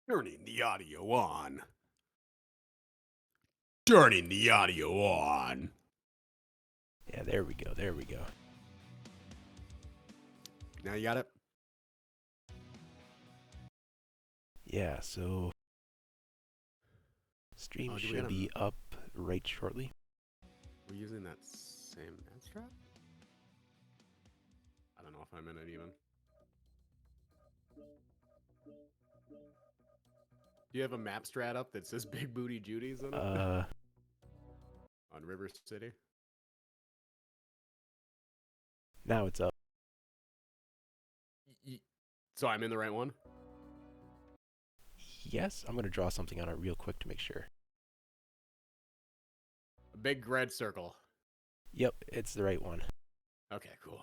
Turning the audio on. Turning the audio on. Yeah, there we go. There we go. Now you got it? Yeah, so stream should be up right shortly. We're using that same map strap? I don't know if I'm in it even. Do you have a map strat up that says Big Booty Judy's on it? On River City? Now it's up. So I'm in the right one? Yes, I'm going to draw something on it real quick to make sure. A big red circle. Yep, it's the right one. Okay, cool.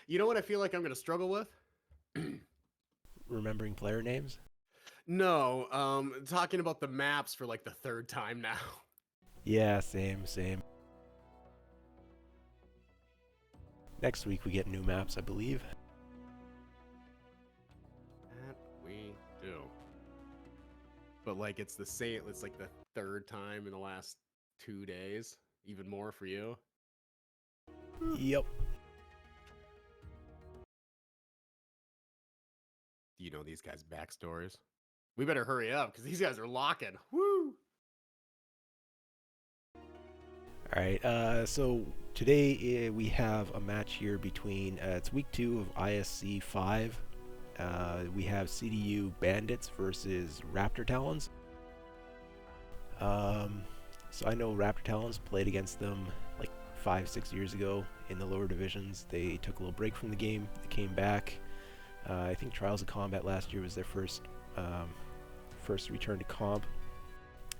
You know what I feel like I'm going to struggle with? Remembering player names? No, talking about the maps for like the third time now. Yeah, same. Next week we get new maps, I believe. That we do. But like it's the same, it's like the third time in the last 2 days. Even more for you. Yep. Do you know these guys' backstories? We better hurry up because these guys are locking. Woo! Alright, so today we have a match here between, it's week 2 of ISC5. We have CDU-Bandits versus Raptor Talons. So I know Raptor Talons played against them like 5-6 years ago in the lower divisions. They took a little break from the game. They came back. I think Trials of Combat last year was their first return to comp.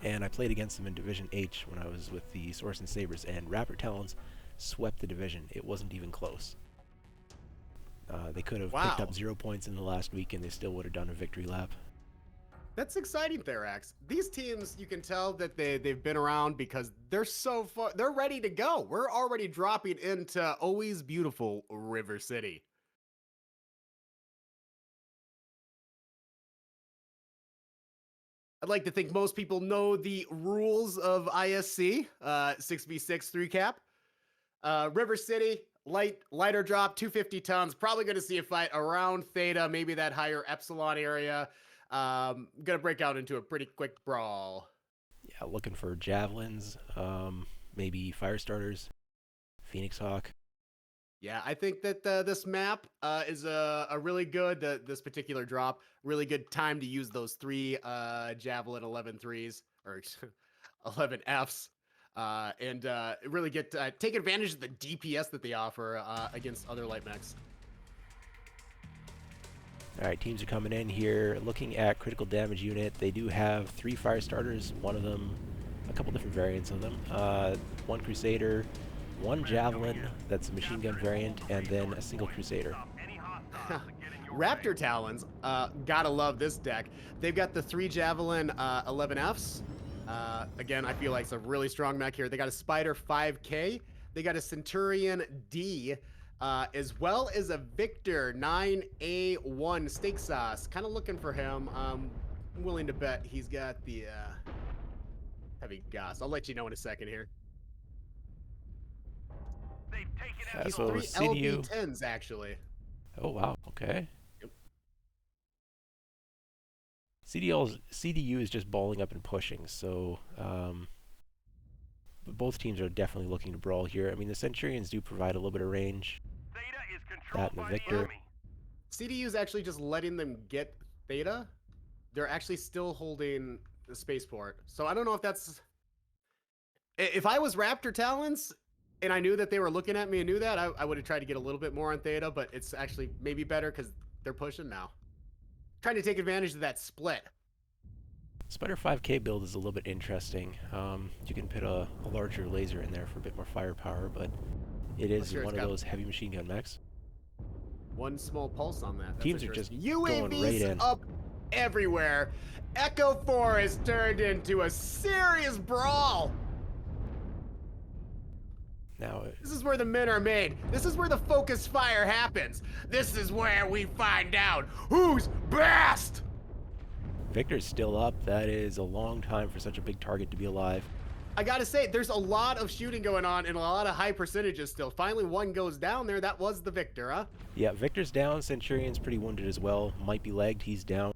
And I played against them in Division H when I was with the Swords and Sabers, and Raptor Talons swept the division. It wasn't even close. They could have picked up 0 points in the last week, and they still would have done a victory lap. That's exciting, Therax. These teams, you can tell that they've been around because they're so far. They're ready to go. We're already dropping into always beautiful River City. I'd like to think most people know the rules of ISC, 6v6 3 cap. River City, lighter drop, 250 tons. Probably going to see a fight around Theta, maybe that higher Epsilon area. Going to break out into a pretty quick brawl. Yeah, looking for javelins, maybe fire starters, Phoenix Hawk. Yeah, I think that this map is a really good, this particular drop, really good time to use those 3 Javelin 11-3s, or 11 Fs, and really take advantage of the DPS that they offer against other light mechs. Alright, teams are coming in here. Looking at critical damage unit, they do have 3 fire starters, one of them, a couple different variants of them. 1 Crusader, 1 Javelin, that's a machine gun variant, and then a single Crusader. Raptor Talons, gotta love this deck. They've got the 3 Javelin 11Fs. Again, I feel like it's a really strong mech here. They got a Spider 5K. They got a Centurion D, as well as a Victor 9A1 steak sauce. Kind of looking for him. I'm willing to bet he's got the heavy gas. I'll let you know in a second here. He's so 3 CDU... LB10s, actually. Oh, wow. Okay. Yep. CDU is just balling up and pushing, so but both teams are definitely looking to brawl here. I mean, the Centurions do provide a little bit of range. That and the Victor. CDU is actually just letting them get Theta. They're actually still holding the spaceport. So I don't know if that's... If I was Raptor Talons... and I knew that they were looking at me and knew that, I would have tried to get a little bit more on Theta, but it's actually maybe better because they're pushing now. Trying to take advantage of that split. Spider 5K build is a little bit interesting. You can put a larger laser in there for a bit more firepower, but it is one of those heavy machine gun mechs. 1 small pulse on that. That's teams are just UAVs going right in. Up everywhere. Echo 4 has turned into a serious brawl. Now, this is where the men are made. This is where the focus fire happens. This is where we find out who's best. Victor's still up. That is a long time for such a big target to be alive. I gotta say, there's a lot of shooting going on and a lot of high percentages still. Finally, one goes down there. That was the Victor, huh? Yeah, Victor's down. Centurion's pretty wounded as well. Might be legged. He's down.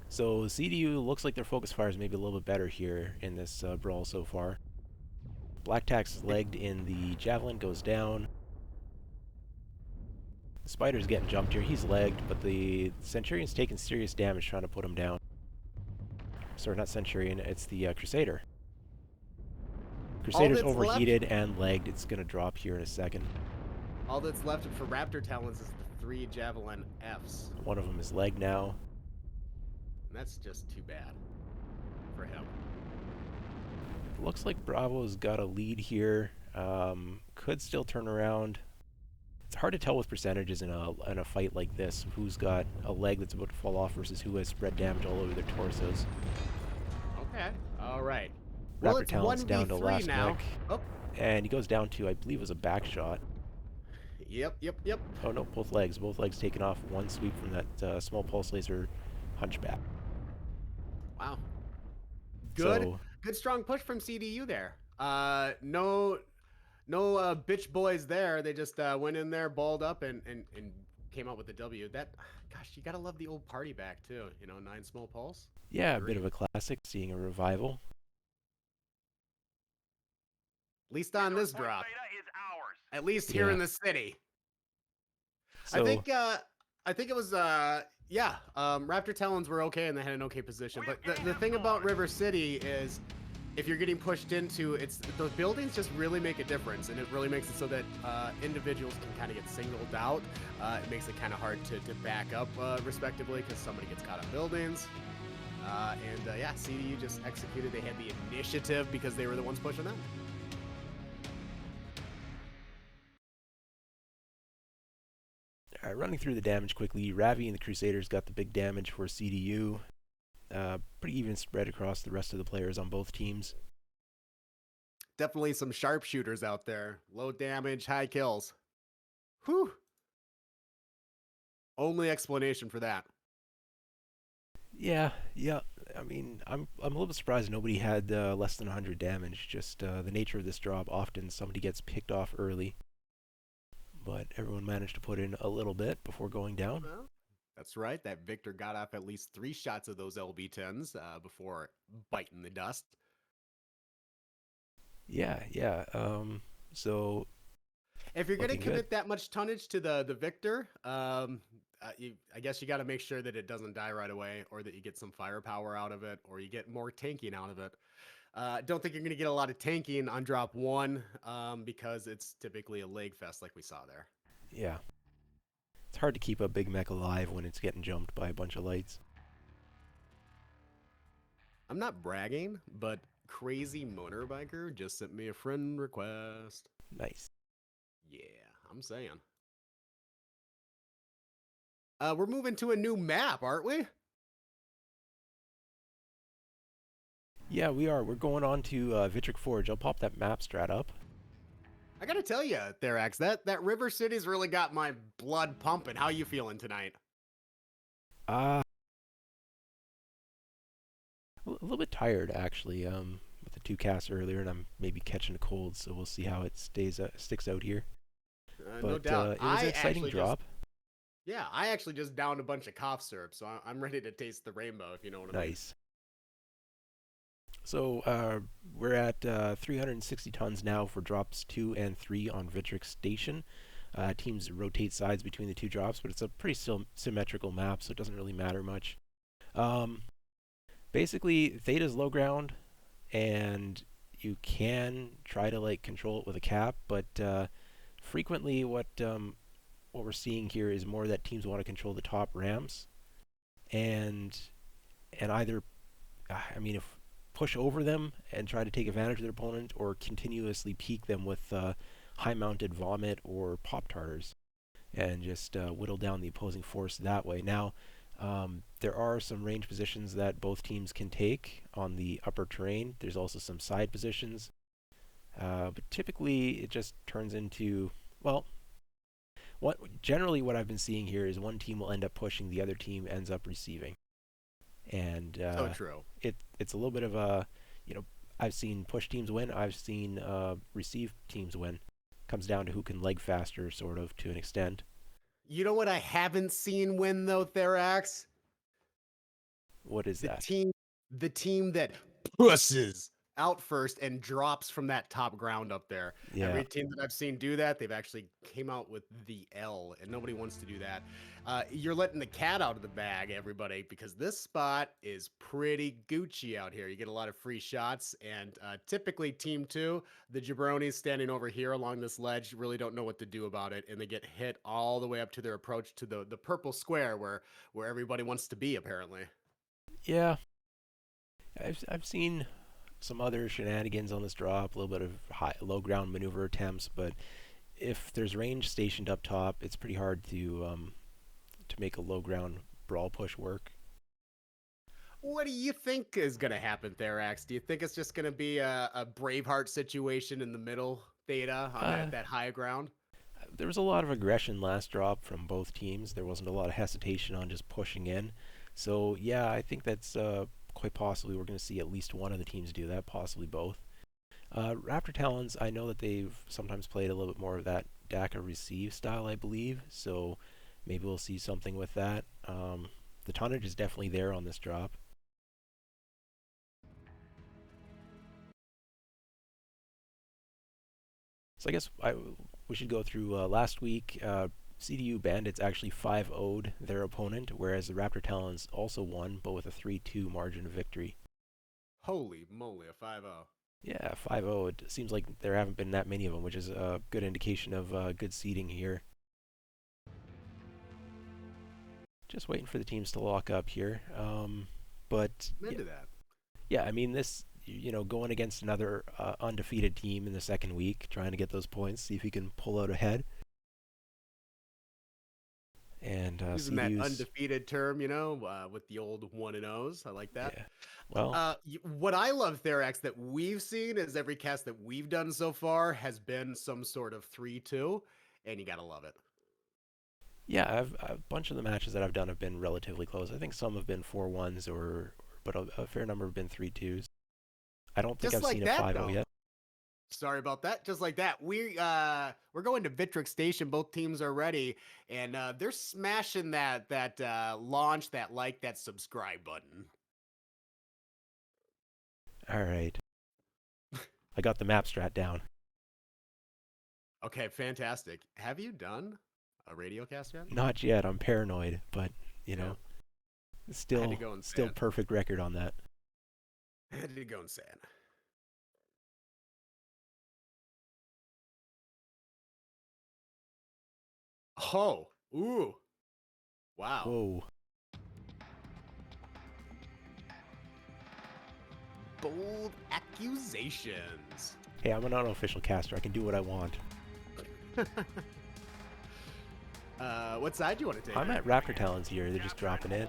So CDU looks like their focus fire is maybe a little bit better here in this brawl so far. Black Tax legged in the Javelin, goes down. The Spider's getting jumped here. He's legged, but the Centurion's taking serious damage trying to put him down. Sorry, not Centurion. It's the Crusader. Crusader's overheated and legged. It's going to drop here in a second. All that's left for Raptor Talons is the 3 Javelin Fs. One of them is legged now. And that's just too bad for him. Looks like Bravo's got a lead here. Could still turn around. It's hard to tell with percentages in a fight like this who's got a leg that's about to fall off versus who has spread damage all over their torsos. Okay. All right. Raptor Well, Talon's down to last now. mech. Oh. And he goes down to, I believe, it was a back shot. Yep. Oh no, both legs taken off. One sweep from that small pulse laser hunchback. Wow. Good. So, Good strong push from CDU there. No bitch boys there. They just went in there, balled up, and came out with the W. That, gosh, you gotta love the old party back too. You know, 9 small pulse. yeah, a bit of a classic, seeing a revival. At least on this drop. At least here in the city. So, I think it was Raptor Talons were okay and they had an okay position. But the thing about River City is if you're getting pushed into, those buildings just really make a difference, and it really makes it so that individuals can kind of get singled out. It makes it kind of hard to back up respectively because somebody gets caught on buildings. CDU just executed. They had the initiative because they were the ones pushing them. Alright, running through the damage quickly. Ravi and the Crusaders got the big damage for CDU. Pretty even spread across the rest of the players on both teams. Definitely some sharpshooters out there. Low damage, high kills. Whew. Only explanation for that. Yeah. I mean, I'm a little bit surprised nobody had less than 100 damage. Just the nature of this job, often somebody gets picked off early. But everyone managed to put in a little bit before going down. Well, that's right. That Victor got off at least 3 shots of those LB-10s before biting the dust. Yeah. So if you're going to commit good. that much tonnage to the Victor, I guess you got to make sure that it doesn't die right away, or that you get some firepower out of it, or you get more tanking out of it. Don't think you're going to get a lot of tanking on drop 1 because it's typically a leg fest like we saw there. Yeah. It's hard to keep a big mech alive when it's getting jumped by a bunch of lights. I'm not bragging, but Crazy Motorbiker just sent me a friend request. Nice. Yeah, I'm saying. We're moving to a new map, aren't we? Yeah, we are. We're going on to Vitric Forge. I'll pop that map strat up. I gotta tell you, Therax, that River City's really got my blood pumping. How you feeling tonight? A little bit tired, actually, with the 2 casts earlier, and I'm maybe catching a cold, so we'll see how it sticks out here. No doubt. It was an exciting drop. I actually just downed a bunch of cough syrup, so I'm ready to taste the rainbow, if you know what I mean. Nice. So we're at 360 tons now for drops 2 and 3 on Vitric Station. Teams rotate sides between the 2 drops, but it's a pretty symmetrical map, so it doesn't really matter much. Basically, Theta's low ground, and you can try to control it with a cap, but frequently what we're seeing here is more that teams want to control the top ramps, and either, if push over them and try to take advantage of their opponent, or continuously peek them with high-mounted vomit or pop-tarters, and just whittle down the opposing force that way. Now, there are some range positions that both teams can take on the upper terrain. There's also some side positions. But typically, it just turns into, generally what I've been seeing here is one team will end up pushing, the other team ends up receiving. And So true. it's a little bit of a, you know, I've seen push teams win. I've seen receive teams win. Comes down to who can leg faster, sort of, to an extent. You know what I haven't seen win though, Therax? What is The that? team, the team that pushes out first and drops from that top ground up there. Yeah. Every team that I've seen do that, they've actually came out with the L, and nobody wants to do that. You're letting the cat out of the bag, everybody, because this spot is pretty Gucci out here. You get a lot of free shots, and typically Team 2, the jabronis standing over here along this ledge, really don't know what to do about it, and they get hit all the way up to their approach to the purple square where everybody wants to be, apparently. Yeah. I've seen some other shenanigans on this drop, a little bit of low ground maneuver attempts, but if there's range stationed up top, it's pretty hard to make a low ground brawl push work. What do you think is going to happen, Therax? Do you think it's just going to be a Braveheart situation in the middle, Theta, on that high ground? There was a lot of aggression last drop from both teams. There wasn't a lot of hesitation on just pushing in. So yeah, I think that's quite possibly we're going to see at least one of the teams do that, possibly both. Raptor Talons, I know that they've sometimes played a little bit more of that DACA receive style, I believe. So maybe we'll see something with that. The tonnage is definitely there on this drop. So I guess we should go through last week. CDU-Bandits actually 5-0'd their opponent, whereas the Raptor Talons also won, but with a 3-2 margin of victory. Holy moly, a 5-0. Yeah, 5-0. It seems like there haven't been that many of them, which is a good indication of good seeding here. Just waiting for the teams to lock up here. But I'm into that. Yeah, I mean, this, going against another undefeated team in the second week, trying to get those points, see if he can pull out ahead. And using that undefeated term, with the old 1-0s. I like that. Yeah. Well, what I love, Therax, that we've seen is every cast that we've done so far has been some sort of 3-2, and you gotta love it. Yeah, a bunch of the matches that I've done have been relatively close. I think some have been 4-1s, but a fair number have been 3-2s. I don't think I've seen a 5-0 yet. Sorry about that. Just like that. We're going to Vitric Station. Both teams are ready, and they're smashing that launch, that like, that subscribe button. All right. I got the map strat down. Okay, fantastic. Have you done a radio cast yet? Not yet. I'm paranoid, but still perfect record on that. I had to go insane. Oh, ooh, wow. Whoa. Bold accusations. Hey, I'm an unofficial caster. I can do what I want. What side do you want to take? I'm at Raptor Talons here. They're just dropping in.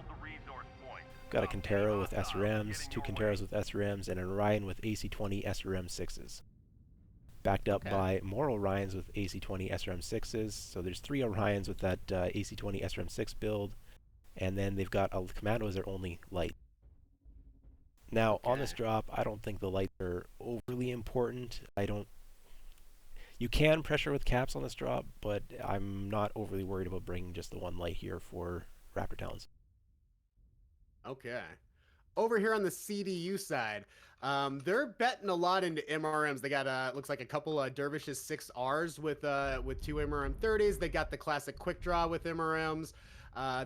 Got a Quintero with SRMs, 2 Quinteros with SRMs, and an Orion with AC-20 SRM-6s. Backed up by more Orions with AC-20 SRM-6s. So there's 3 Orions with that AC-20 SRM-6 build. And then they've got a Commando as their only light. Now, on this drop, I don't think the lights are overly important. You can pressure with caps on this drop, but I'm not overly worried about bringing just the one light here for Raptor Talons. Okay. Over here on the CDU side, they're betting a lot into MRMs. They got looks like a couple of Dervishes 6Rs with 2 MRM 30s. They got the classic quick draw with MRMs.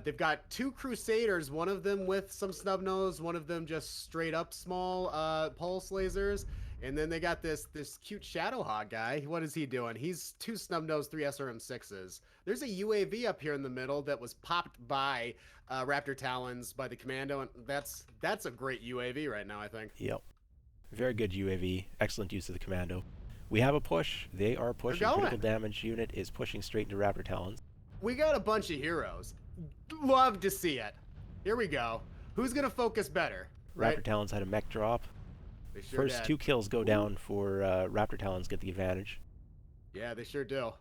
They've got 2 Crusaders, one of them with some snub nose, one of them just straight up small pulse lasers. And then they got this cute Shadowhawk guy. What is he doing? He's 2 snub nose, 3 SRM-6s. There's a UAV up here in the middle that was popped by Raptor Talons by the Commando, and that's a great UAV right now, I think. Yep. Very good UAV. Excellent use of the Commando. We have a push. They are pushing. Critical damage unit is pushing straight into Raptor Talons. We got a bunch of heroes. Love to see it. Here we go. Who's going to focus better? Raptor Talons had a mech drop. They sure First did. 2 kills go down for Raptor Talons, get the advantage. Yeah, they sure do.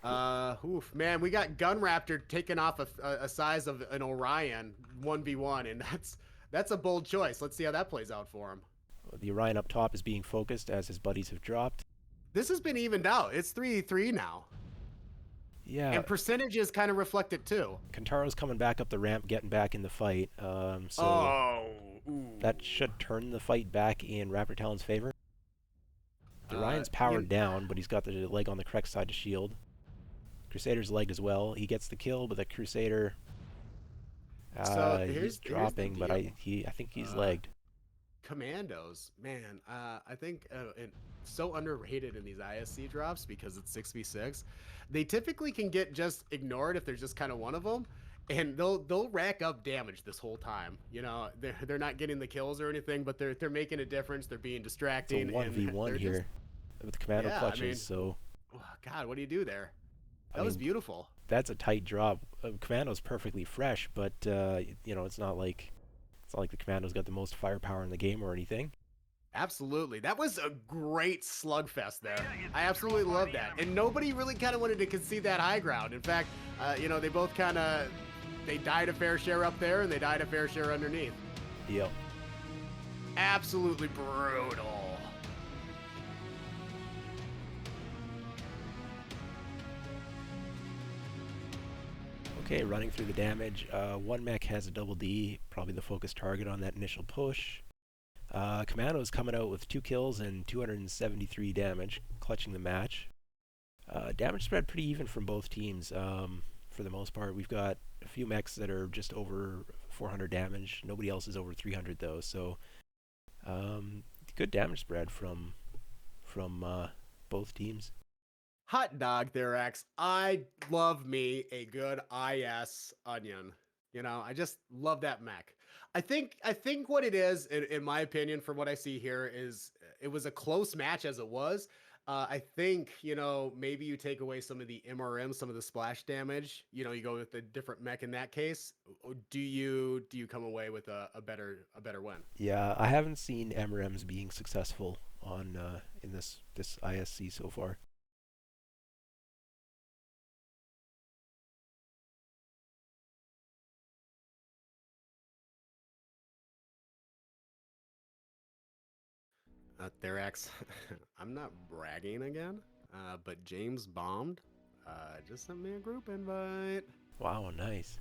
Oof, man, we got Gun Raptor taking off a size of an Orion 1v1, and that's a bold choice. Let's see how that plays out for him. The Orion up top is being focused as his buddies have dropped. This has been evened out. It's 3-3 now. Yeah. And percentages kind of reflect it too. Kantaro's coming back up the ramp, getting back in the fight. So ooh. that should turn the fight back in Raptor Talon's favor. The Orion's powered down, but he's got the leg on the correct side to shield. Crusader's legged as well. He gets the kill, but the Crusader he's dropping, but I think he's legged. Commandos, man, I think so underrated in these ISC drops because it's 6v6. They typically can get just ignored if there's just kind of one of them, and they'll rack up damage this whole time. You know, they're not getting the kills or anything, but they're making a difference. They're being distracting. It's a 1v1 here with commando clutches. I mean, so, God, what do you do there? That was beautiful. That's a tight drop. Commando's perfectly fresh, but you know, it's not like the Commando's got the most firepower in the game or anything. Absolutely. That was a great slugfest there. I absolutely love that. And nobody really kind of wanted to concede that high ground. In fact, you know, they both they died a fair share up there and they died a fair share underneath. Yep. Absolutely brutal. Okay, running through the damage. One mech has a double D, probably the focus target on that initial push. Commando's coming out with 2 kills and 273 damage, clutching the match. Damage spread pretty even from both teams. For the most part, we've got a few mechs that are just over 400 damage. Nobody else is over 300 though, so good damage spread from both teams. Hot dog there, X. I love me a good IS onion. You know, I just love that mech. I think what it is, in my opinion, from what I see here, is it was a close match as it was. I think, you know, maybe you take away some of the MRM, some of the splash damage. You know, you go with a different mech in that case. Do you come away with a better win? Yeah, I haven't seen MRMs being successful on in this ISC so far. Therax, I'm not bragging again, but James Bombed just sent me a group invite. Wow, nice.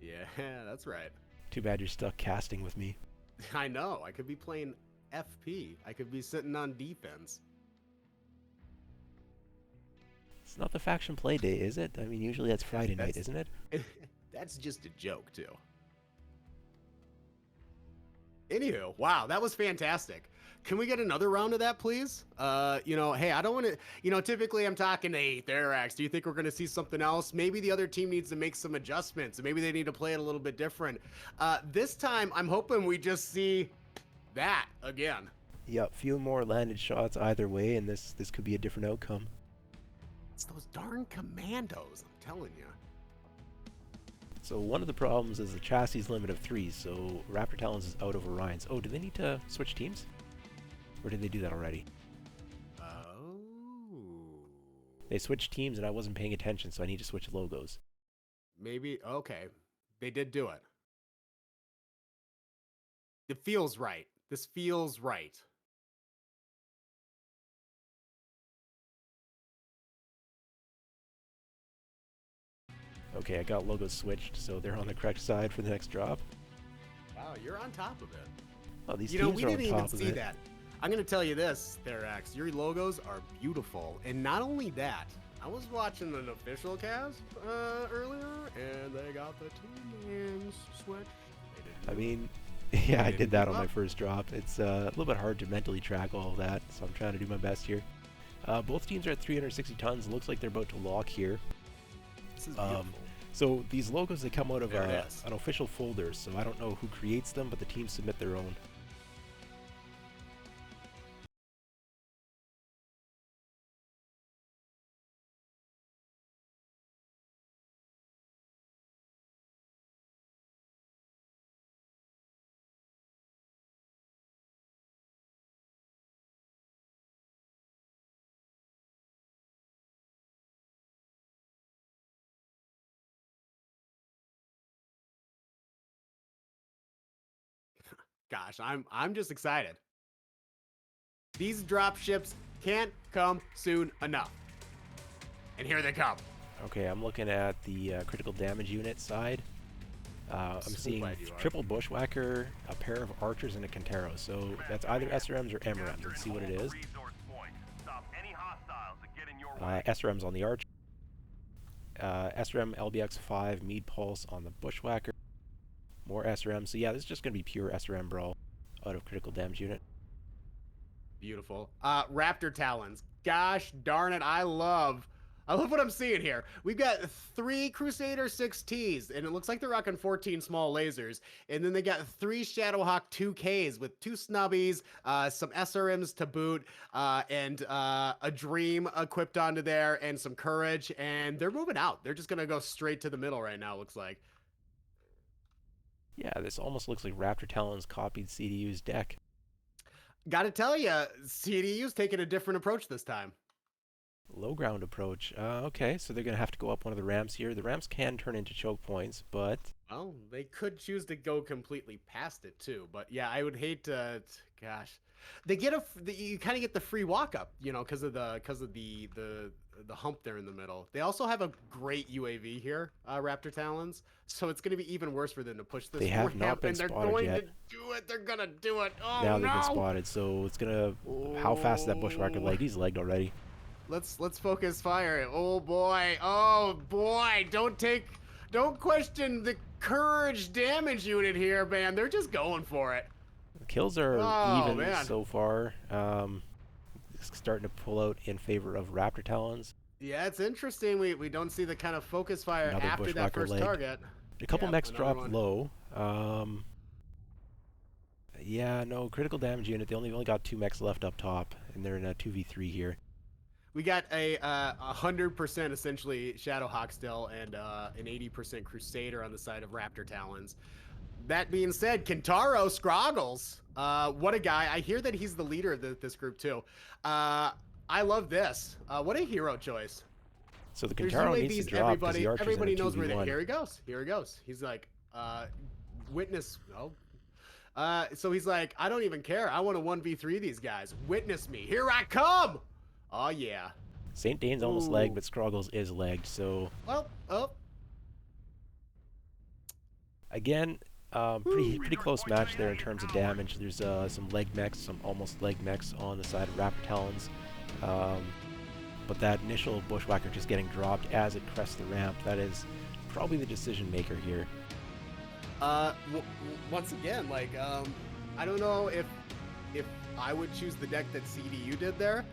Yeah, that's right. Too bad you're stuck casting with me. I know. I could be playing FP. I could be sitting on defense. It's not the faction play day, is it? I mean, usually that's Friday night, isn't it? That's just a joke, too. Anywho, wow, that was fantastic. Can we get another round of that, please? You know, hey, I don't want to, you know, typically I'm talking, hey, Therax, do you think we're going to see something else? Maybe the other team needs to make some adjustments. Maybe they need to play it a little bit different. This time, I'm hoping we just see that again. Yep, few more landed shots either way, and this could be a different outcome. It's those darn commandos, I'm telling you. So one of the problems is the chassis limit of 3, so Raptor Talons is out of Orions. Oh, do they need to switch teams? Or did they do that already? Oh. They switched teams and I wasn't paying attention, so I need to switch logos. Maybe, okay. They did do it. It feels right. This feels right. Okay, I got logos switched, so they're on the correct side for the next drop. Wow, you're on top of it. Oh, these teams are on top of it. You know, we didn't even see that. I'm going to tell you this, Therax. Your logos are beautiful. And not only that, I was watching an official cast earlier, and they got the two names switched. I mean, yeah, I did that on my first drop. It's a little bit hard to mentally track all of that, so I'm trying to do my best here. Both teams are at 360 tons. Looks like they're about to lock here. This is beautiful. So these logos, they come out of an official folder, so I don't know who creates them, but the teams submit their own. gosh, I'm just excited. These drop ships can't come soon enough. And here they come. Okay, I'm looking at the critical damage unit side. I'm So seeing glad you are. triple bushwhacker, a pair of archers, and a Kintaro. So that's either SRMs or MRMs. Let's see what it is. SRMs on the archer. SRM LBX5 Mead Pulse on the bushwhacker. More SRM. So yeah, this is just going to be pure SRM brawl out of critical damage unit. Beautiful. Raptor Talons. Gosh darn it, I love what I'm seeing here. We've got 3 Crusader 6Ts, and it looks like they're rocking 14 small lasers. And then they got 3 Shadowhawk 2Ks with 2 snubbies, some SRMs to boot, and a Dream equipped onto there, and some Courage. And they're moving out. They're just going to go straight to the middle right now, looks like. Yeah, this almost looks like Raptor Talons copied CDU's deck. Gotta tell you, CDU's taking a different approach this time. Low ground approach. Okay, so they're going to have to go up one of the ramps here. The ramps can turn into choke points, but... Well, they could choose to go completely past it, too. But yeah, I would hate to... Gosh. They get you kind of get the free walk up, you know, because of the hump there in the middle. They also have a great UAV here, Raptor Talons. So it's going to be even worse for them to push this. They have not been spotted yet. And they're going to do it. They're going to do it. Oh, now no! They've been spotted, so it's going to... How fast is that bushwhacker leg? He's legged already. Let's focus fire. Oh boy. Oh boy. Don't question the Courage damage unit here, man. They're just going for it. The kills are even so far. Starting to pull out in favor of Raptor Talons. Yeah, it's interesting. We don't see the kind of focus fire Another after that first target. A couple mechs dropped low. Yeah, no, critical damage unit. They only got 2 mechs left up top, and they're in a 2v3 here. We got a 100% essentially Shadowhawk still, and an 80% Crusader on the side of Raptor Talons. That being said, Kintaro Scroggles, what a guy. I hear that he's the leader of this group too. I love this. What a hero choice. So the Kintaro needs to drop because the archer's everybody in a knows where 2v1. Here he goes. Here he goes. He's like, witness. Oh. So he's like, I don't even care. I want to 1v3 these guys. Witness me. Here I come. Oh, yeah. St. Dane's almost legged, but Scroggles is legged, so... Well, oh. Again, pretty close match there in terms of damage. There's some legged mechs, some almost legged mechs on the side of Raptor Talons. But that initial bushwhacker just getting dropped as it crests the ramp, that is probably the decision maker here. Once again, like, I don't know if I would choose the deck that CDU did there.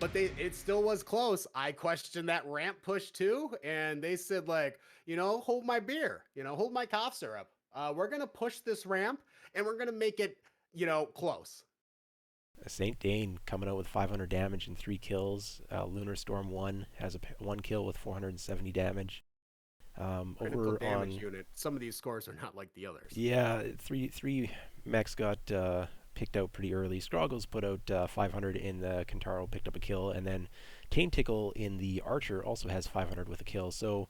But it still was close. I questioned that ramp push too, and they said, like, you know, hold my beer, you know, hold my cough syrup. We're gonna push this ramp, and we're gonna make it, you know, close. St. Dane coming out with 500 damage and 3 kills. Lunar Storm 1 has 1 kill with 470 damage. Critical damage unit. Some of these scores are not like the others. Yeah, three mechs got picked out pretty early. Scroggles put out 500 in the Kintaro, picked up a kill, and then Tane Tickle in the Archer also has 500 with a kill. So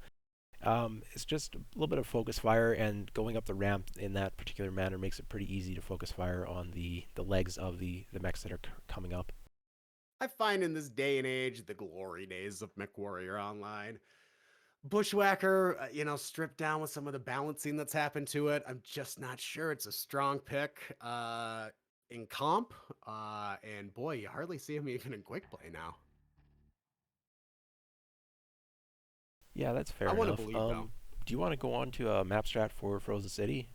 it's just a little bit of focus fire, and going up the ramp in that particular manner makes it pretty easy to focus fire on the legs of the mechs that are coming up. I find in this day and age, the glory days of MechWarrior Online, Bushwhacker, you know, stripped down with some of the balancing that's happened to it. I'm just not sure it's a strong pick in comp. And boy, you hardly see him even in quick play now. Yeah, that's fair enough. I want to believe, though. Do you want to go on to a map strat for Frozen City?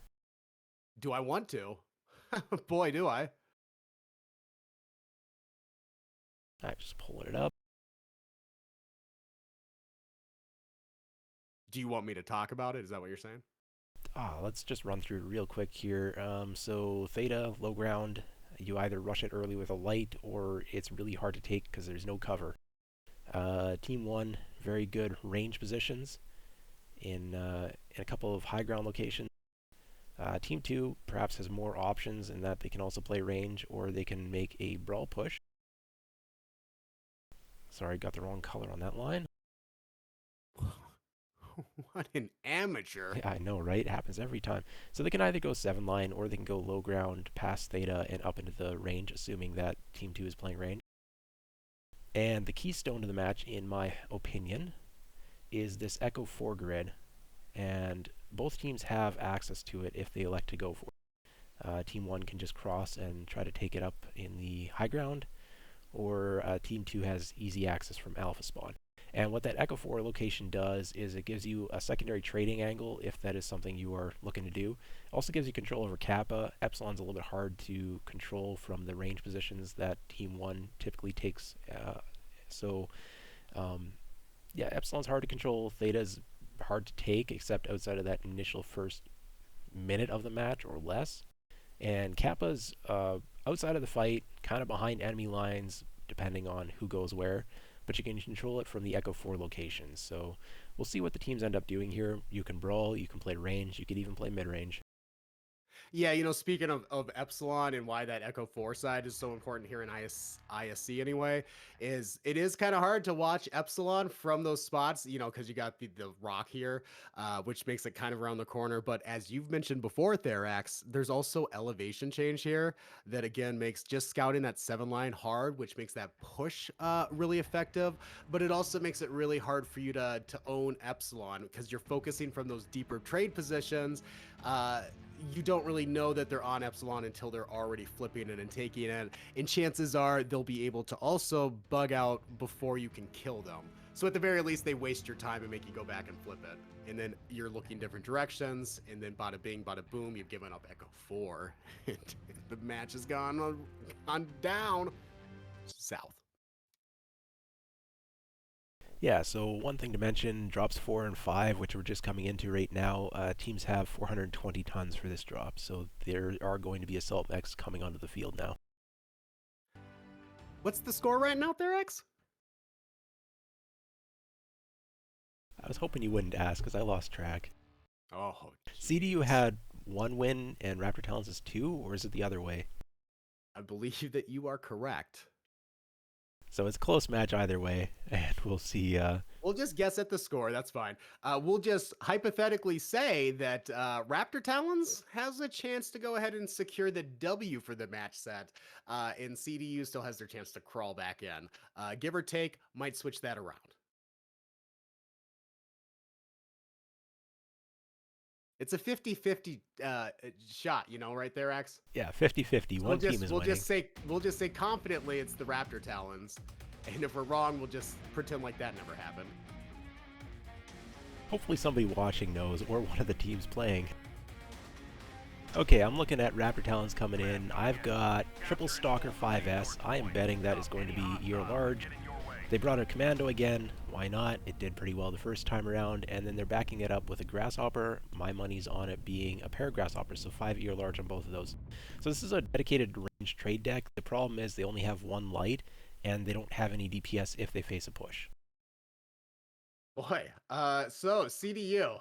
Do I want to? Boy, do I. I'm just pulling it up. Do you want me to talk about it? Is that what you're saying? Let's just run through it real quick here. So Theta, low ground, you either rush it early with a light or it's really hard to take because there's no cover. Team 1, very good range positions in a couple of high ground locations. Team 2 perhaps has more options in that they can also play range or they can make a brawl push. Sorry, got the wrong color on that line. What an amateur. Yeah, I know, right? It happens every time. So they can either go 7 line or they can go low ground past Theta and up into the range, assuming that Team 2 is playing range. And the keystone to the match, in my opinion, is this Echo 4 grid. And both teams have access to it if they elect to go for it. Team 1 can just cross and try to take it up in the high ground, or Team 2 has easy access from Alpha Spawn. And what that Echo 4 location does is it gives you a secondary trading angle if that is something you are looking to do. It also gives you control over Kappa. Epsilon's a little bit hard to control from the range positions that Team 1 typically takes. Yeah, Epsilon's hard to control. Theta's hard to take, except outside of that initial first minute of the match or less. And Kappa's outside of the fight, kind of behind enemy lines, depending on who goes where. But you can control it from the Echo 4 locations. So we'll see what the teams end up doing here. You can brawl, you can play range, you could even play mid-range. Yeah, speaking of Epsilon and why that Echo 4 side is so important here in ISC anyway, is it is kind of hard to watch Epsilon from those spots, because you got the rock here, which makes it kind of around the corner. But as you've mentioned before, Therax, there's also elevation change here that again makes just scouting that 7 line hard, which makes that push really effective. But it also makes it really hard for you to own Epsilon because you're focusing from those deeper trade positions. You don't really know that they're on Epsilon until they're already flipping it and taking it. And chances are they'll be able to also bug out before you can kill them. So at the very least, they waste your time and make you go back and flip it. And then you're looking different directions. And then bada bing, bada boom, you've given up Echo 4. And the match has gone on down south. Yeah, so one thing to mention, drops 4 and 5, which we're just coming into right now, teams have 420 tons for this drop, so there are going to be assault mechs coming onto the field now. What's the score right now, Therax? I was hoping you wouldn't ask, because I lost track. Oh, CDU had 1 win and Raptor Talons is 2, or is it the other way? I believe that you are correct. So it's a close match either way, and we'll see. We'll just guess at the score. That's fine. We'll just hypothetically say that Raptor Talons has a chance to go ahead and secure the W for the match set, and CDU still has their chance to crawl back in. Give or take, might switch that around. It's a 50-50 shot, right there, X? Yeah, 50-50. One team is winning. We'll just say confidently it's the Raptor Talons. And if we're wrong, we'll just pretend like that never happened. Hopefully somebody watching knows, or one of the teams playing. Okay, I'm looking at Raptor Talons coming in. I've got Triple Stalker 5S. I am betting that is going to be ER large. They brought a Commando again. Why not? It did pretty well the first time around, and then they're backing it up with a Grasshopper. My money's on it being a pair of Grasshoppers, so 5 ER large on both of those. So this is a dedicated range trade deck. The problem is they only have 1 light, and they don't have any DPS if they face a push. Boy, so CDU,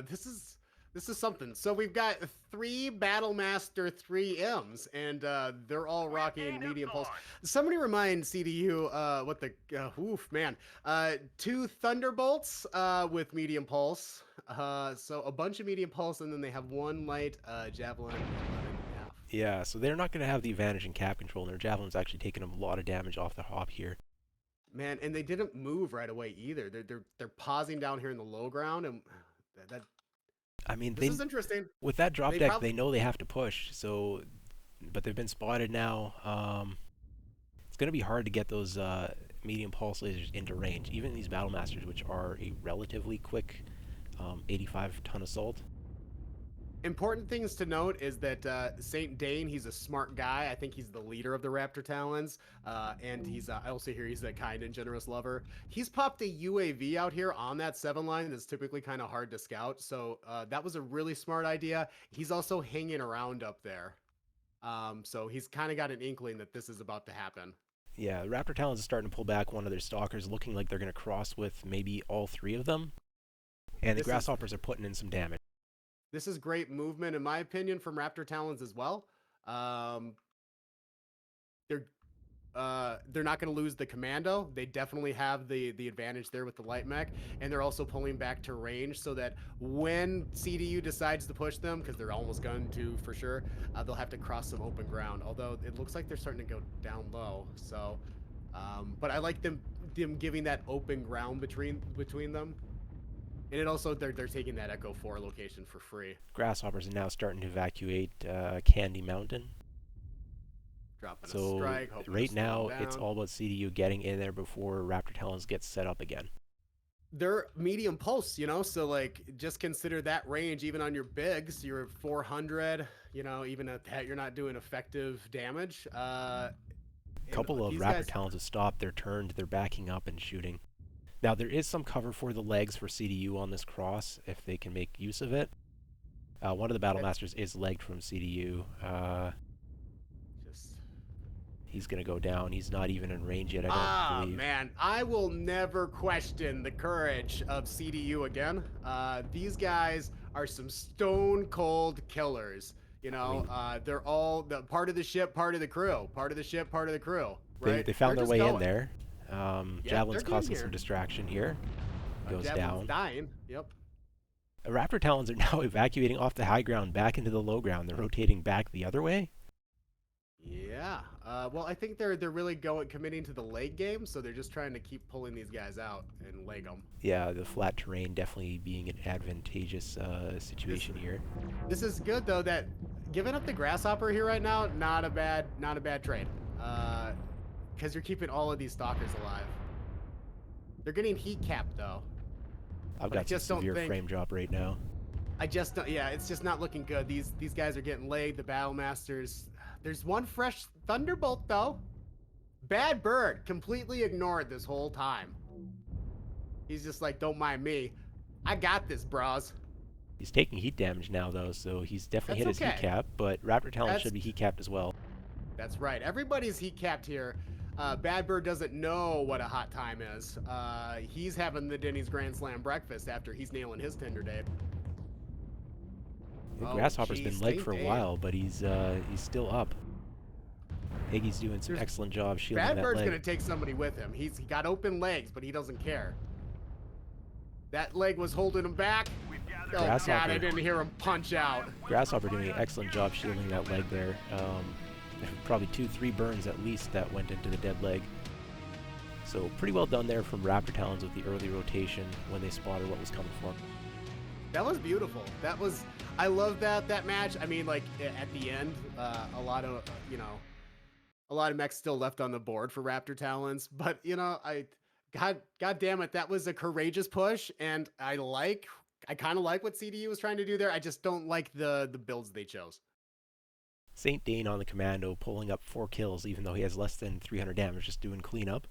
this is something. So we've got 3 Battlemaster 3Ms, and they're all rocking medium pulse. Somebody remind CDU what the oof man, 2 Thunderbolts with medium pulse. So a bunch of medium pulse, and then they have 1 light javelin. Yeah, so they're not going to have the advantage in cap control, and their javelin's actually taking a lot of damage off the hop here. Man, and they didn't move right away either. They're pausing down here in the low ground, and that. I mean, this is interesting. With that drop deck, they know they have to push. So, but they've been spotted now. It's going to be hard to get those medium pulse lasers into range, even these Battlemasters, which are a relatively quick 85-ton assault. Important things to note is that Saint Dane, he's a smart guy. I think he's the leader of the Raptor Talons, and he's I also hear he's a kind and generous lover. He's popped a UAV out here on that 7 line that's typically kind of hard to scout, so that was a really smart idea. He's also hanging around up there, so he's kind of got an inkling that this is about to happen. Yeah, Raptor Talons is starting to pull back one of their stalkers, looking like they're going to cross with maybe all 3 of them, and the Grasshoppers are putting in some damage. This is great movement, in my opinion, from Raptor Talons as well. they're not going to lose the commando. They definitely have the advantage there with the light mech, and they're also pulling back to range so that when CDU decides to push them, because they're almost going to for sure, they'll have to cross some open ground. Although it looks like they're starting to go down low. So, but I like them giving that open ground between them. And it also they're taking that Echo 4 location for free. Grasshoppers are now starting to evacuate Candy Mountain. Dropping a So strike. right now, it's all about CDU getting in there before Raptor Talons gets set up again. They're medium pulse, you know, so like just consider that range even on your bigs. You're 400, you know, even at that you're not doing effective damage. A couple of Raptor Talons have stopped. They're turned. They're backing up and shooting. Now there is some cover for the legs for CDU on this cross if they can make use of it. One of the Battle Masters is legged from CDU. He's going to go down. He's not even in range yet, I don't believe. Man, I will never question the courage of CDU again. These guys are some stone cold killers. You know, they're all part of the ship, part of the crew. Part of the ship, part of the crew. Right? They found their way in there. Javelin's causing some distraction here. Goes down. Dying. Yep. Raptor Talons are now evacuating off the high ground back into the low ground. They're rotating back the other way. Yeah. Well, I think they're really committing to the leg game, so they're just trying to keep pulling these guys out and leg them. Yeah, the flat terrain definitely being an advantageous situation here. This is good though. That giving up the grasshopper here right now, not a bad trade. Because you're keeping all of these stalkers alive. They're getting heat capped though. I've got some severe frame drop right now. I just don't. Yeah, it's just not looking good. These guys are getting laid. The Battle Masters. There's one fresh Thunderbolt, though. Bad Bird, completely ignored this whole time. He's just like, don't mind me. I got this, bros. He's taking heat damage now, though, so he's definitely hit his heat cap, but Raptor Talon should be heat capped as well. That's right. Everybody's heat capped here. Bad Bird doesn't know what a hot time is. He's having the Denny's Grand Slam breakfast after he's nailing his Tinder date. Grasshopper's been legged for a while, but he's still up. Iggy's doing some excellent job shielding that leg. Bad Bird's gonna take somebody with him. He got open legs, but he doesn't care. That leg was holding him back. Oh God, I didn't hear him punch out. Grasshopper doing an excellent job shielding that leg there. Probably 2-3 burns at least that went into the dead leg. So pretty well done there from Raptor Talons with the early rotation when they spotted what was coming for them. That was beautiful. I love that match. I mean, like at the end, a lot of mechs still left on the board for Raptor Talons, but God damn it, that was a courageous push, and I kind of like what CDU was trying to do there. I just don't like the builds they chose. Saint Dane on the commando pulling up 4 kills, even though he has less than 300 damage, just doing cleanup.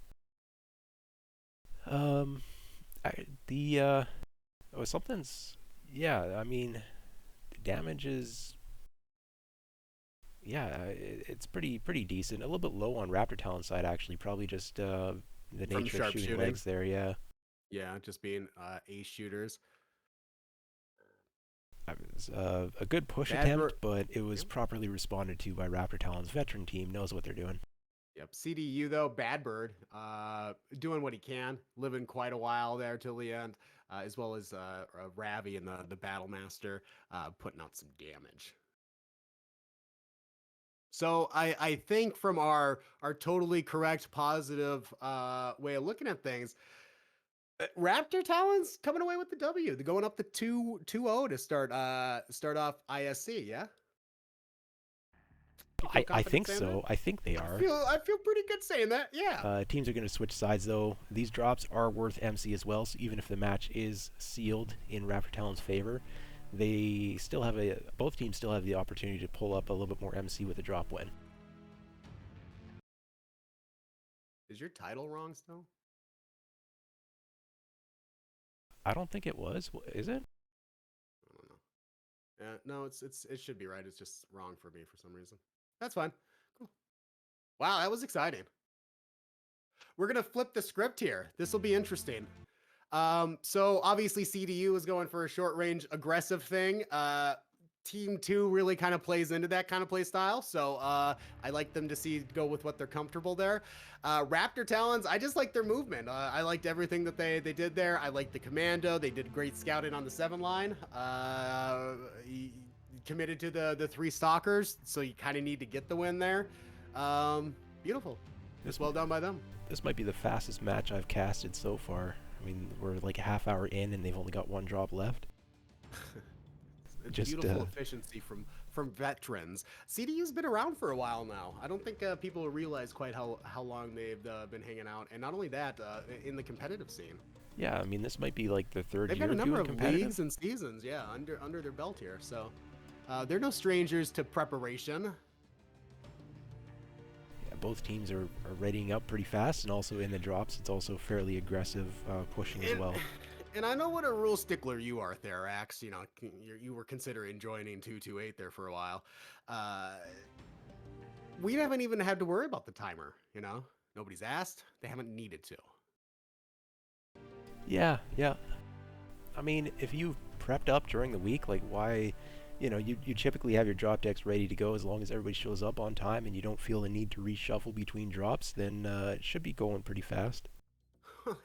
Yeah, I mean, the damage is, it's pretty decent. A little bit low on Raptor Talon side, actually. Probably just the nature of shooting legs there, yeah. Yeah, just being ace shooters. It was a good push attempt, but it was properly responded to by Raptor Talon's veteran team. Knows what they're doing. Yep. CDU, though, Bad Bird, doing what he can, living quite a while there till the end, as well as Ravi and the Battle Master putting out some damage. So I think from our totally correct, positive way of looking at things, Raptor Talons coming away with the W. They're going up the 2-0 to start off ISC, yeah? I think so. I think they are. I feel pretty good saying that, yeah. Teams are going to switch sides, though. These drops are worth MC as well, so even if the match is sealed in Raptor Talon's favor, they still have both teams still have the opportunity to pull up a little bit more MC with a drop win. Is your title wrong still? I don't think it was. Is it? I don't know. Yeah, no, it should be right. It's just wrong for me for some reason. That's fine. Cool. Wow, that was exciting. We're gonna flip the script here. This will be interesting. So obviously CDU is going for a short range aggressive thing. Team 2 really kind of plays into that kind of play style. So I like them to go with what they're comfortable there. Raptor Talons, I just like their movement. I liked everything that they did there. I liked the commando. They did great scouting on the 7 line. Committed to the 3 stalkers, so you kind of need to get the win there. Beautiful. Well done by them. This might be the fastest match I've casted so far. I mean, we're like a half hour in and they've only got 1 drop left. Just beautiful efficiency from veterans. CDU's been around for a while now. I don't think people realize quite how long they've been hanging out, and not only that, in the competitive scene. Yeah, I mean, this might be like the 3rd They've year got a number of competitive leagues and seasons, yeah, under their belt here. So they're no strangers to preparation. Yeah, both teams are readying up pretty fast, and also in the drops, it's also fairly aggressive pushing as well. And I know what a rule stickler you are, Therax. You know, you were considering joining 228 there for a while. We haven't even had to worry about the timer, you know? Nobody's asked. They haven't needed to. Yeah. I mean, if you've prepped up during the week, like why, you know, you typically have your drop decks ready to go as long as everybody shows up on time and you don't feel the need to reshuffle between drops, then it should be going pretty fast.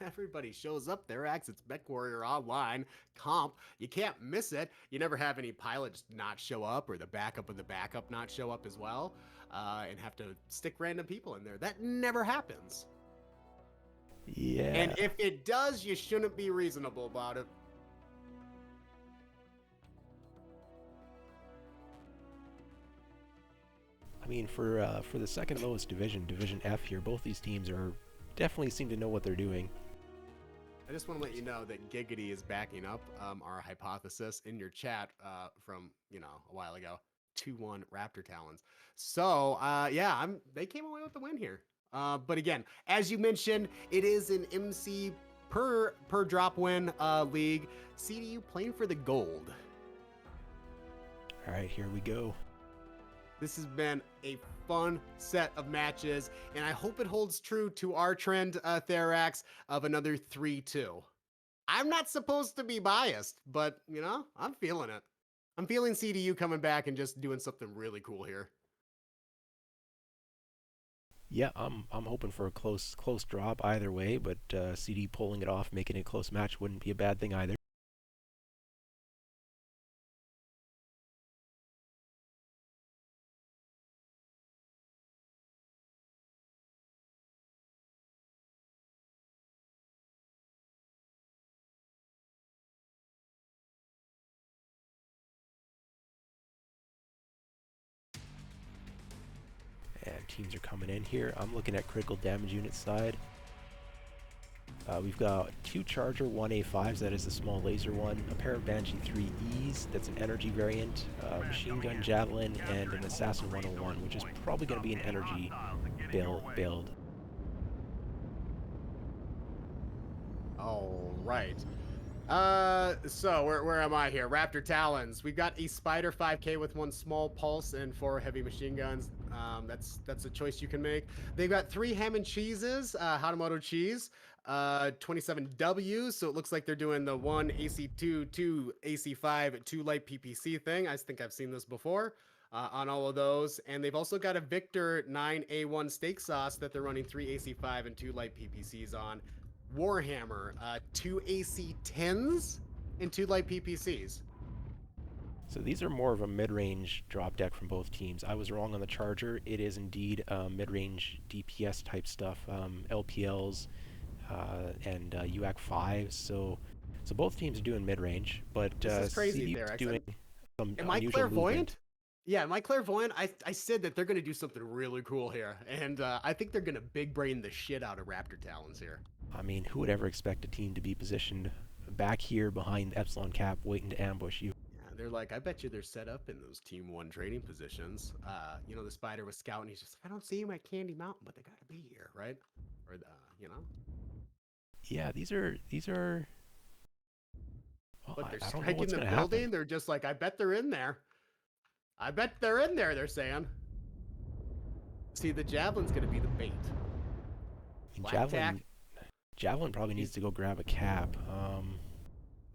Everybody shows up there, acts. It's MechWarrior Online comp. You can't miss it. You never have any pilots not show up or the backup of the backup not show up as well, and have to stick random people in there. That never happens. Yeah. And if it does, you shouldn't be reasonable about it. I mean, for the second lowest division, Division F here, both these teams definitely seem to know what they're doing. I just want to let you know that Giggity is backing up our hypothesis in your chat from, you know, a while ago. 2-1 Raptor Talons. So, yeah, they came away with the win here. But again, as you mentioned, it is an MC per drop win league. CDU playing for the gold. All right, here we go. This has been a fun set of matches, and I hope it holds true to our trend, Therax, of another 3-2. I'm not supposed to be biased, but, you know, I'm feeling it. I'm feeling CDU coming back and just doing something really cool here. Yeah, I'm hoping for a close drop either way, but CD pulling it off, making it a close match wouldn't be a bad thing either. And teams are coming in here. I'm looking at critical damage unit side. We've got 2 Charger 1A5s, that is the small laser one, a pair of Banshee 3Es, that's an energy variant, Machine Gun Javelin, and an Assassin 101, which is probably going to be an energy build. All right. So where am I here? Raptor Talons. We've got a Spider 5K with 1 small pulse and 4 heavy machine guns. That's a choice you can make. They've got 3 ham and cheeses, Hanamoto cheese, 27 Ws. So it looks like they're doing the 1 AC2, 2 AC5, 2 light PPC thing. I think I've seen this before on all of those. And they've also got a Victor 9A1 steak sauce that they're running 3 AC5 and 2 light PPCs on. Warhammer, 2 AC10s and 2 light PPCs. So these are more of a mid-range drop deck from both teams. I was wrong on the Charger. It is indeed mid-range DPS type stuff, LPLs and UAC5s. So both teams are doing mid-range, but this is crazy CDU's doing some am I unusual clairvoyant? movement. Yeah, am I clairvoyant? I said that they're going to do something really cool here, and I think they're going to big brain the shit out of Raptor Talons here. I mean, who would ever expect a team to be positioned back here behind Epsilon Cap waiting to ambush you? They're like, I bet you they're set up in those Team 1 training positions. You know, the Spider was scouting. He's just like, I don't see him at Candy Mountain, but they got to be here, right? Or, you know? Yeah, these are. Well, But they're I don't know striking what's the gonna building. happen. They're just like, I bet they're in there. I bet they're in there, they're saying. See, the Javelin's going to be the bait. Javelin probably needs to go grab a cap.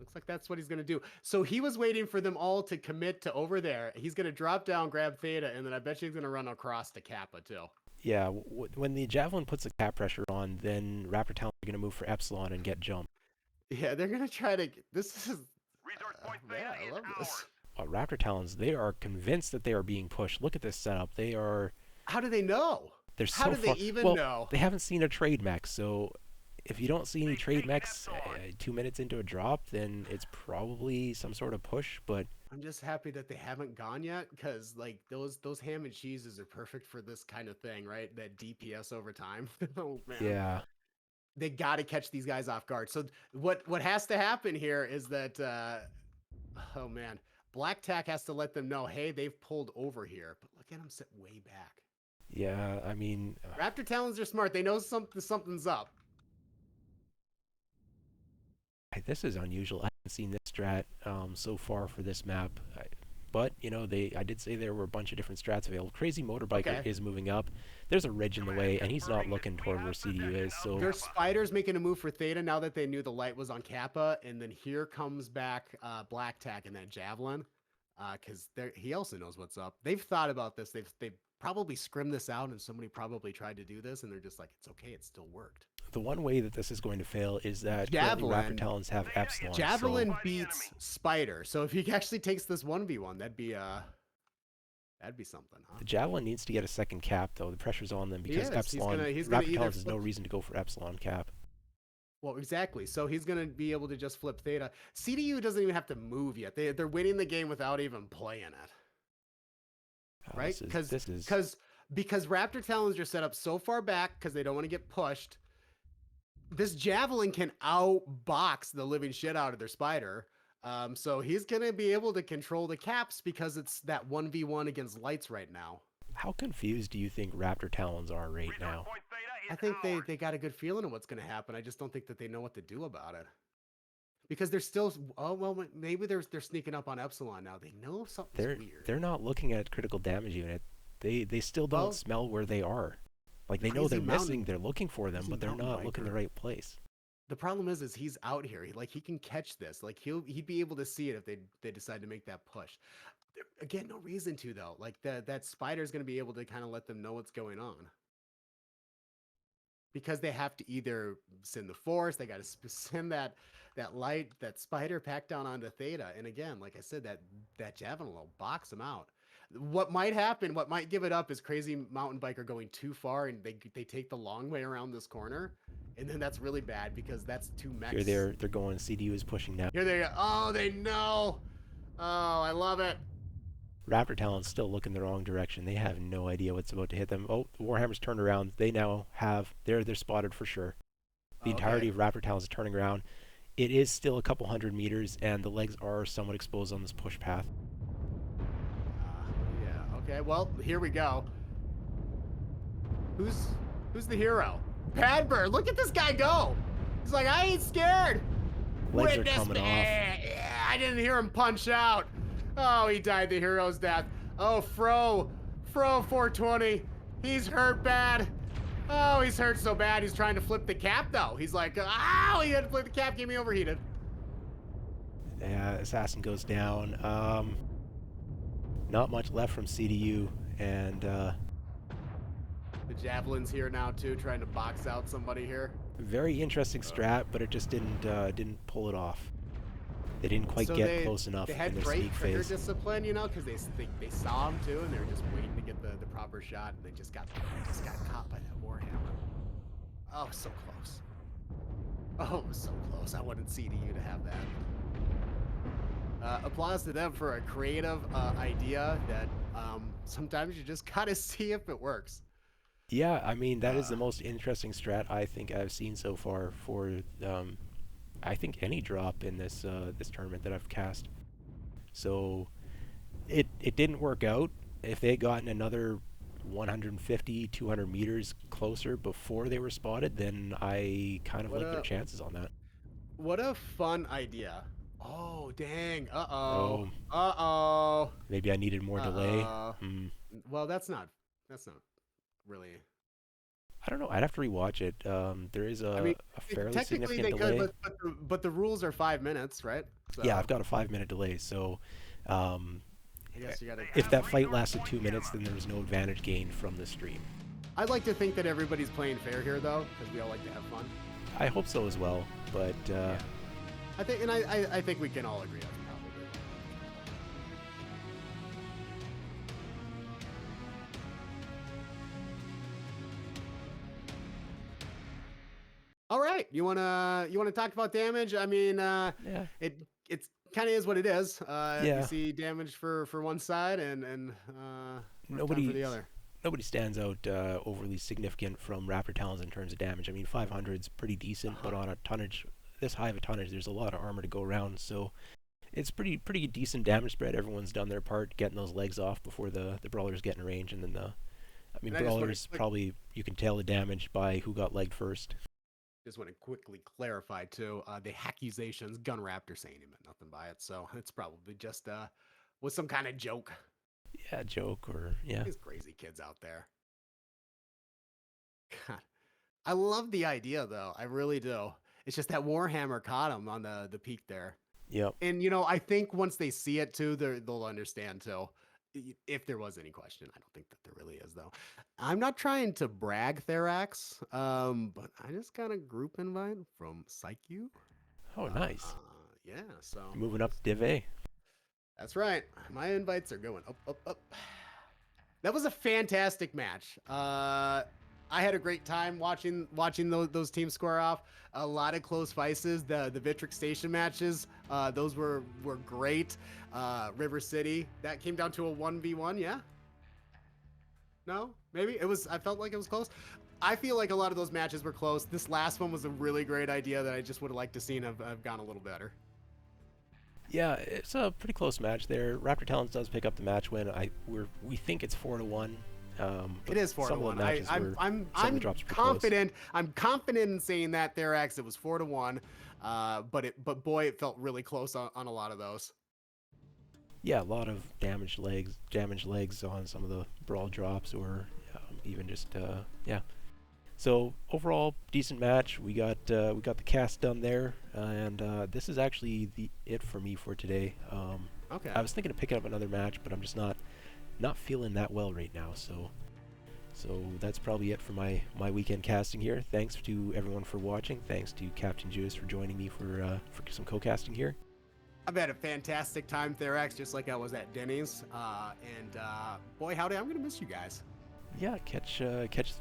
Looks like that's what he's going to do. So he was waiting for them all to commit to over there. He's going to drop down, grab Theta, and then I bet you he's going to run across to Kappa too. Yeah, when the Javelin puts the cap pressure on, then Raptor Talons are going to move for Epsilon and get jumped. Yeah, they're going to try to... This is... yeah, I love this. Raptor Talons, they are convinced that they are being pushed. Look at this setup. They are... How do they know? They're so How do they even know? They haven't seen a trade mech, so if you don't see any trade mechs 2 minutes into a drop, then it's probably some sort of push, but... I'm just happy that they haven't gone yet, because like those ham and cheeses are perfect for this kind of thing, right? That DPS over time. Oh man. Yeah. They got to catch these guys off guard. So what has to happen here is that oh man, Black Tack has to let them know, hey, they've pulled over here. But look at them sit way back. Yeah, I mean, Raptor Talons are smart. They know something's up. This is unusual. I haven't seen this strat so far for this map. But, you know, I did say there were a bunch of different strats available. Crazy Motorbiker is moving up. There's a ridge in the way, and he's not looking toward where CDU is. So there's Spiders making a move for Theta now that they knew the light was on Kappa. And then here comes back Black Tack and that Javelin. Because he also knows what's up. They've thought about this. They've probably scrimmed this out, and somebody probably tried to do this, and they're just like, it's okay, it still worked. The one way that this is going to fail is that Javelin, Raptor Talons have Epsilon. Javelin beats Spider. So if he actually takes this 1v1, that'd be something, huh? The Javelin needs to get a second cap, though. The pressure's on them because Epsilon, Raptor Talons has no reason to go for Epsilon cap. Well, exactly. So he's going to be able to just flip Theta. CDU doesn't even have to move yet. They're winning the game without even playing it. Right? Because Raptor Talons are set up so far back because they don't want to get pushed. This Javelin can outbox the living shit out of their Spider. So he's going to be able to control the caps because it's that 1v1 against lights right now. How confused do you think Raptor Talons are right now? I think they got a good feeling of what's going to happen. I just don't think that they know what to do about it. Because they're still, oh, well, maybe they're sneaking up on Epsilon now. They know something's weird. They're not looking at critical damage unit. They still don't smell where they are. Like, they know they're missing, they're looking for them, but they're not looking the right place. The problem is he's out here. He can catch this. Like, he'd be able to see it if they decide to make that push. Again, no reason to, though. Like, that Spider's going to be able to kind of let them know what's going on. Because they have to either send the force, they got to send that light, that Spider pack down onto Theta. And again, like I said, that Javelin will box them out. What might happen, what might give it up is Crazy Mountain Biker going too far and they take the long way around this corner. And then that's really bad because that's two mechs. Here they're going, CDU is pushing now. Here they go. Oh, they know. Oh, I love it. Raptor Talon's still looking the wrong direction. They have no idea what's about to hit them. Oh, the Warhammer's turned around. They now have, they're spotted for sure. The entirety of Raptor Talons is turning around. It is still a couple hundred meters, and the legs are somewhat exposed on this push path. Yeah, okay, well, here we go. Who's the hero? Padbur, look at this guy go. He's like, I ain't scared. Legs are coming off. Yeah, I didn't hear him punch out. Oh, he died the hero's death. Oh, Fro 420. He's hurt bad. Oh, he's hurt so bad. He's trying to flip the cap, though. He's like, ow, he had to flip the cap, get me overheated. Yeah, Assassin goes down. Not much left from CDU, and the Javelin's here now, too, trying to box out somebody here. Very interesting strat, but it just didn't pull it off. They didn't quite get close enough in their sneak phase. They had great discipline, you know, because they saw him too, and they were just waiting to get the proper shot, and they just got caught by that Warhammer. Oh, so close. Oh, it was so close. I wanted CDU to have that. Applause to them for a creative idea that sometimes you just gotta see if it works. Yeah, I mean, that is the most interesting strat I think I've seen so far for I think any drop in this this tournament that I've cast. So it didn't work out. If they had gotten another 150, 200 meters closer before they were spotted, then I kind of like their chances on that. What a fun idea. Oh, dang. Uh-oh. Uh-oh. Maybe I needed more delay. Well, that's not really... I don't know. I'd have to rewatch it. There is I mean, a fairly technically significant they could, delay. but the rules are 5 minutes, right? Yeah, So I've got a 5-minute delay, so um, I guess you gotta. if that fight lasted 2 minutes, then there was no advantage gained from the stream. I'd like to think that everybody's playing fair here, though, because we all like to have fun. I hope so as well, but Yeah. I think, and I think we can all agree that's probably. All right, you wanna talk about damage? I mean, yeah, it's kind of is what it is. You yeah. see damage for one side and rough time for the other. Nobody stands out overly significant from Raptor Talons in terms of damage. I mean, 500 is pretty decent, but on a tonnage this high of a tonnage, there's a lot of armor to go around, so it's pretty decent damage spread. Everyone's done their part, getting those legs off before the brawlers get in range, and then I mean, And I just wanna brawlers probably you can tell the damage by who got legged first. Just want to quickly clarify too. The accusations, Gun Raptor saying he meant nothing by it, so it's probably just was some kind of joke. Yeah, joke or yeah. These crazy kids out there. God, I love the idea though. I really do. It's just that Warhammer caught him on the peak there. Yep. And I think once they see it too, they'll understand too. If there was any question, I don't think that there really is though. I'm not trying to brag, Therax, but I just got a group invite from PsychU. Oh, nice. Yeah, so Moving up to Div A. that's right. My invites are going up, up, up. That was a fantastic match. I had a great time watching those teams square off. A lot of close fights. The Vitric station matches, those were great. River City, that came down to a 1v1. Yeah. No, maybe it was. I felt like it was close. I feel like a lot of those matches were close. This last one was a really great idea that I just would have liked to seen have gone a little better. Yeah, it's a pretty close match there. Raptor Talons does pick up the match win. We think it's 4-1. It is 4-1. I'm confident. I'm confident in saying that there, X. It was 4-1. But boy, it felt really close on a lot of those. Yeah, a lot of damaged legs on some of the brawl drops, or even just yeah. So overall, decent match. We got the cast done there, and this is actually it for me for today. Okay. I was thinking of picking up another match, but I'm just not feeling that well right now. So that's probably it for my weekend casting here. Thanks to everyone for watching. Thanks to CptJudas for joining me for some co-casting here. I've had a fantastic time, Therax, just like I was at Denny's. And boy, howdy, I'm gonna miss you guys. Yeah, catch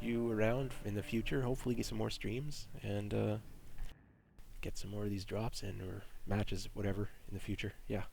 you around in the future. Hopefully get some more streams and get some more of these drops in or matches, whatever, in the future. Yeah.